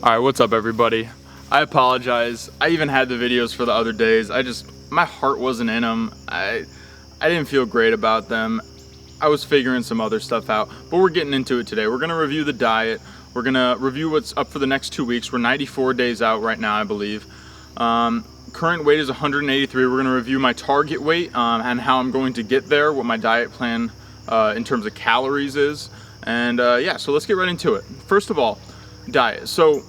Alright, what's up everybody? I apologize. I even had the videos for the other days. My heart wasn't in them. I didn't feel great about them. I was figuring some other stuff out, but we're getting into it today. We're gonna review the diet. We're gonna review what's up for the next 2 weeks. We're 94 days out right now, I believe. Current weight is 183. We're gonna review my target weight and how I'm going to get there, what my diet plan in terms of calories is. And yeah, so let's get right into it. First of all, diet. So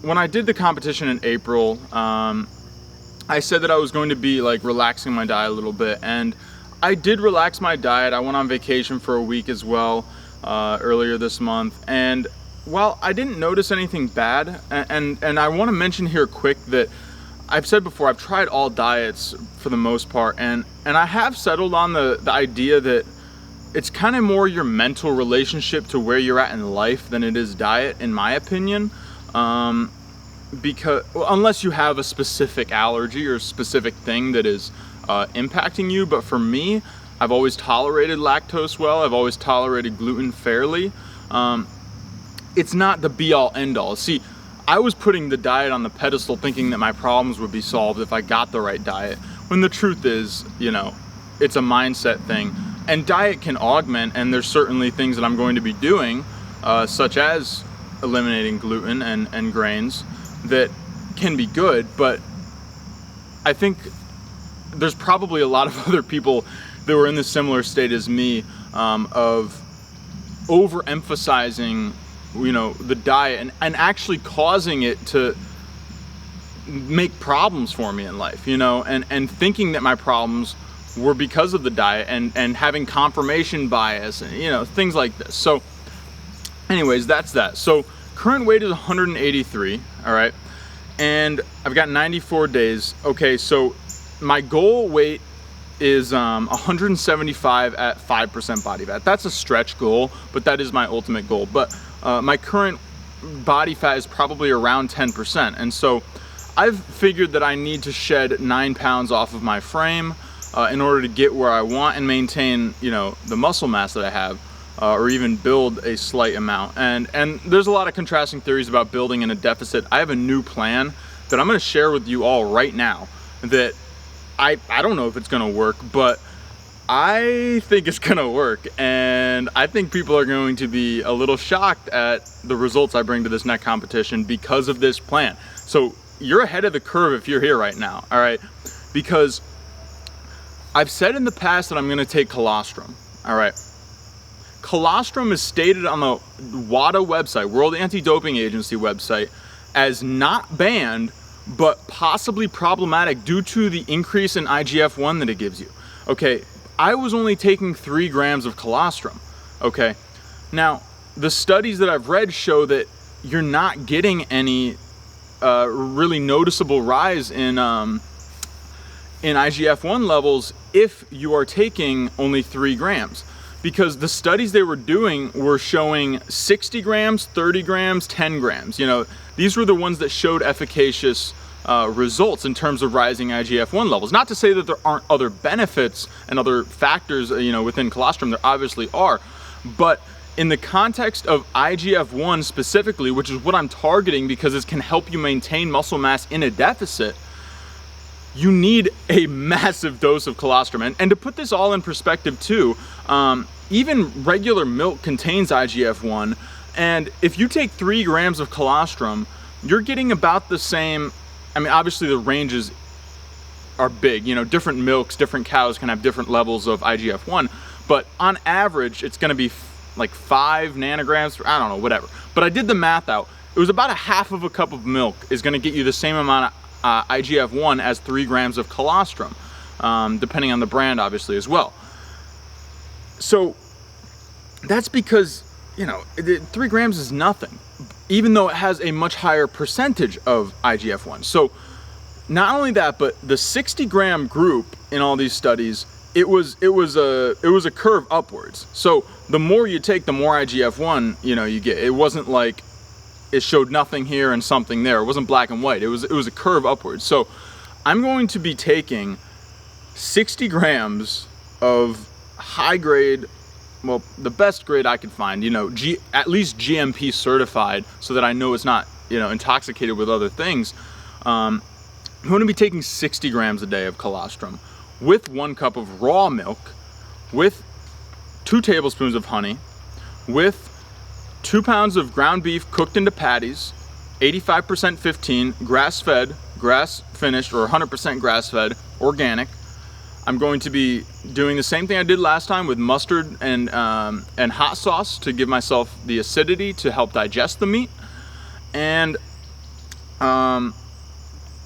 when I did the competition in April, I said that I was going to be like relaxing my diet a little bit, and I did relax my diet. I went on vacation for a week as well earlier this month, and while I didn't notice anything bad, and I want to mention here quick that I've said before, I've tried all diets for the most part, and I have settled on the idea that it's kind of more your mental relationship to where you're at in life than it is diet, in my opinion. Because unless you have a specific allergy or a specific thing that is impacting you, but for me, I've always tolerated lactose well. I've always tolerated gluten fairly. It's not the be-all end-all. See, I was putting the diet on the pedestal thinking that my problems would be solved if I got the right diet, when the truth is, you know, it's a mindset thing. And diet can augment, and there's certainly things that I'm going to be doing, such as eliminating gluten and grains, that can be good, but I think there's probably a lot of other people that were in this similar state as me, of overemphasizing, you know, the diet and actually causing it to make problems for me in life, you know, and thinking that my problems were because of the diet and having confirmation bias and, you know, things like this. So anyways, that's that. So current weight is 183, all right, and I've got 94 days. Okay, so my goal weight is 175 at 5% body fat. That's a stretch goal, but that is my ultimate goal. But my current body fat is probably around 10%, and so I've figured that I need to shed 9 pounds off of my frame in order to get where I want and maintain, you know, the muscle mass that I have. Or even build a slight amount. And there's a lot of contrasting theories about building in a deficit. I have a new plan that I'm gonna share with you all right now that I don't know if it's gonna work, but I think it's gonna work. And I think people are going to be a little shocked at the results I bring to this next competition because of this plan. So you're ahead of the curve if you're here right now, all right? Because I've said in the past that I'm gonna take colostrum, all right? Colostrum is stated on the WADA website, World Anti-Doping Agency website, as not banned, but possibly problematic due to the increase in IGF-1 that it gives you. Okay, I was only taking 3 grams of colostrum, okay? Now, the studies that I've read show that you're not getting any really noticeable rise in IGF-1 levels if you are taking only 3 grams. Because the studies they were doing were showing 60 grams, 30 grams, 10 grams. You know, these were the ones that showed efficacious results in terms of rising IGF-1 levels. Not to say that there aren't other benefits and other factors, you know, within colostrum. There obviously are. But in the context of IGF-1 specifically, which is what I'm targeting because it can help you maintain muscle mass in a deficit, you need a massive dose of colostrum. And to put this all in perspective too, even regular milk contains IGF-1, and if you take 3 grams of colostrum, you're getting about the same. I mean, obviously the ranges are big, you know, different milks, different cows can have different levels of IGF-1, but on average, it's gonna be like 5 nanograms, I don't know, whatever. But I did the math out. It was about a half of a cup of milk is gonna get you the same amount of IGF-1 as 3 grams of colostrum, depending on the brand obviously as well. So that's because, you know, 3 grams is nothing, even though it has a much higher percentage of IGF-1. So not only that, but the 60-gram group in all these studies, it was a curve upwards. So the more you take, the more IGF-1, you know, you get. It wasn't like it showed nothing here and something there. It wasn't black and white. It was a curve upwards. So I'm going to be taking 60 grams of high grade, well, the best grade I could find, you know, at least GMP certified, so that I know it's not intoxicated with other things. I'm going to be taking 60 grams a day of colostrum with 1 cup of raw milk, with 2 tablespoons of honey, with 2 pounds of ground beef cooked into patties, 85% 15, grass-fed, grass-finished, or 100% grass-fed, organic. I'm going to be doing the same thing I did last time with mustard and hot sauce to give myself the acidity to help digest the meat. And I'm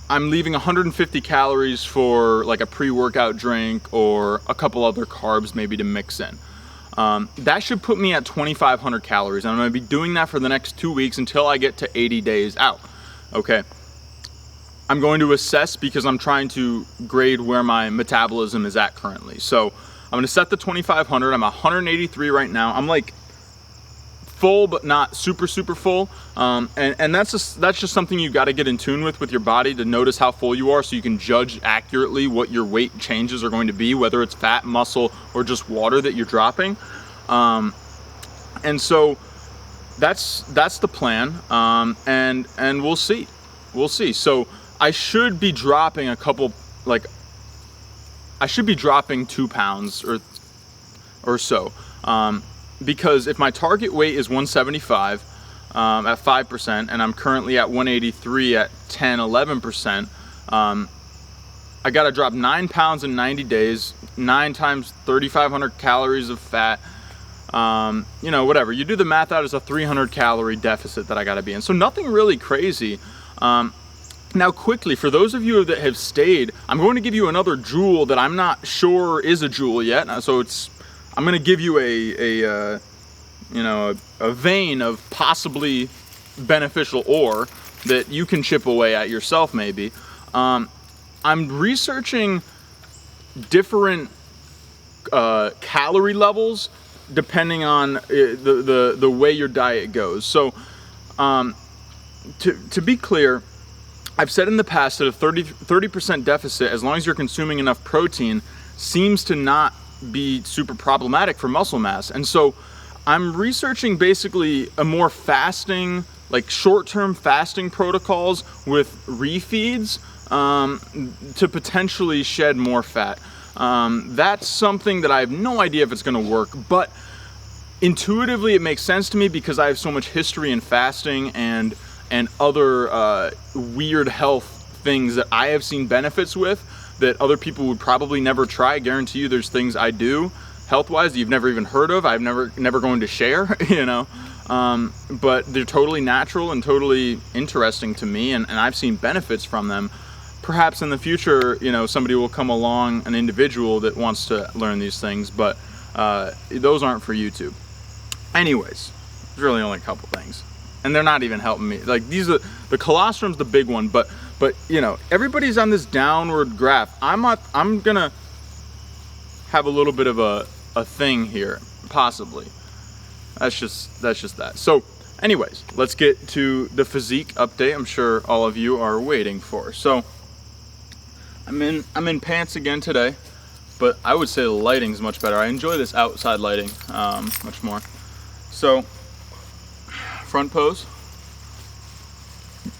leaving 150 calories for like a pre-workout drink or a couple other carbs maybe to mix in. That should put me at 2,500 calories, and I'm going to be doing that for the next 2 weeks until I get to 80 days out. Okay. I'm going to assess because I'm trying to grade where my metabolism is at currently. So I'm going to set the 2,500. I'm 183 right now. I'm like full, but not super full. And that's just something you got to get in tune with your body to notice how full you are, so you can judge accurately what your weight changes are going to be, whether it's fat, muscle, or just water that you're dropping. And so that's the plan. And we'll see. So I should be dropping I should be dropping 2 pounds or so. Because if my target weight is 175 at 5%, and I'm currently at 183 at 10-11%, I got to drop 9 pounds in 90 days, 9 times 3,500 calories of fat. Whatever. You do the math out, as a 300 calorie deficit that I got to be in. So nothing really crazy. Now quickly, for those of you that have stayed, I'm going to give you another jewel that I'm not sure is a jewel yet. So I'm going to give you a vein of possibly beneficial ore that you can chip away at yourself maybe. I'm researching different calorie levels depending on the way your diet goes. So to be clear, I've said in the past that a 30% deficit, as long as you're consuming enough protein, seems to not be super problematic for muscle mass. And so I'm researching basically a more fasting, like short-term fasting protocols with refeeds to potentially shed more fat. That's something that I have no idea if it's going to work, but intuitively it makes sense to me because I have so much history in fasting and other weird health things that I have seen benefits with that other people would probably never try. I guarantee you there's things I do health-wise that you've never even heard of, I've never going to share, but they're totally natural and totally interesting to me, and I've seen benefits from them. Perhaps in the future, somebody will come along, an individual that wants to learn these things, but those aren't for YouTube. Anyways, there's really only a couple things. And they're not even helping me. Like the colostrum's the big one, but everybody's on this downward graph. I'm gonna have a little bit of a thing here, possibly. That's just that. So anyways, let's get to the physique update I'm sure all of you are waiting for. So I'm in pants again today, but I would say the lighting's much better. I enjoy this outside lighting much more. So front pose.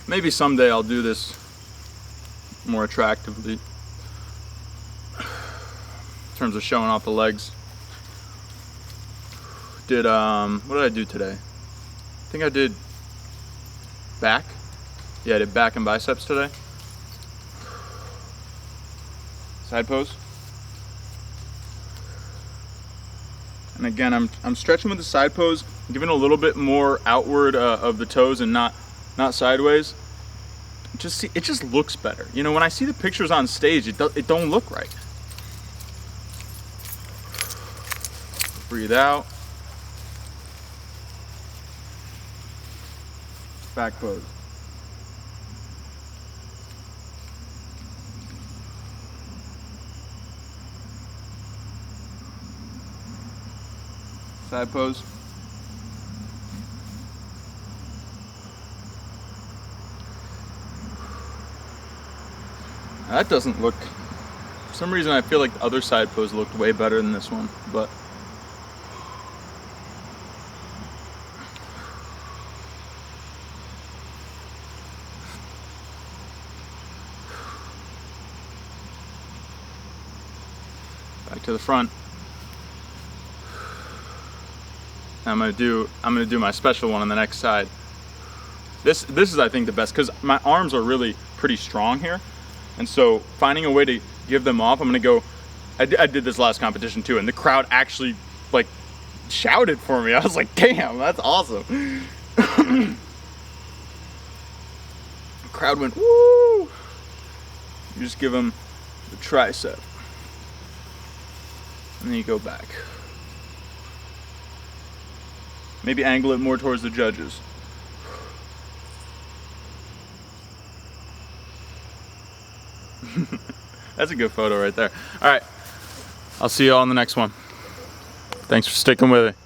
Maybe someday I'll do this more attractively in terms of showing off the legs. What did I do today? I think I did back. Yeah, I did back and biceps today. Side pose. And again, I'm stretching with the side pose, giving a little bit more outward of the toes and not sideways. It just looks better. When I see the pictures on stage, it don't look right. Breathe out. Back pose. Side pose. That doesn't look, for some reason I feel like the other side pose looked way better than this one, but to the front. I'm gonna do my special one on the next side. This is, I think, the best, because my arms are really pretty strong here, and so finding a way to give them off, I'm gonna go. I did this last competition too, and the crowd actually like shouted for me. I was like, damn, that's awesome. The crowd went, woo! You just give them the tricep, and then you go back. Maybe angle it more towards the judges. That's a good photo right there. All right, I'll see you all on the next one. Thanks for sticking with it.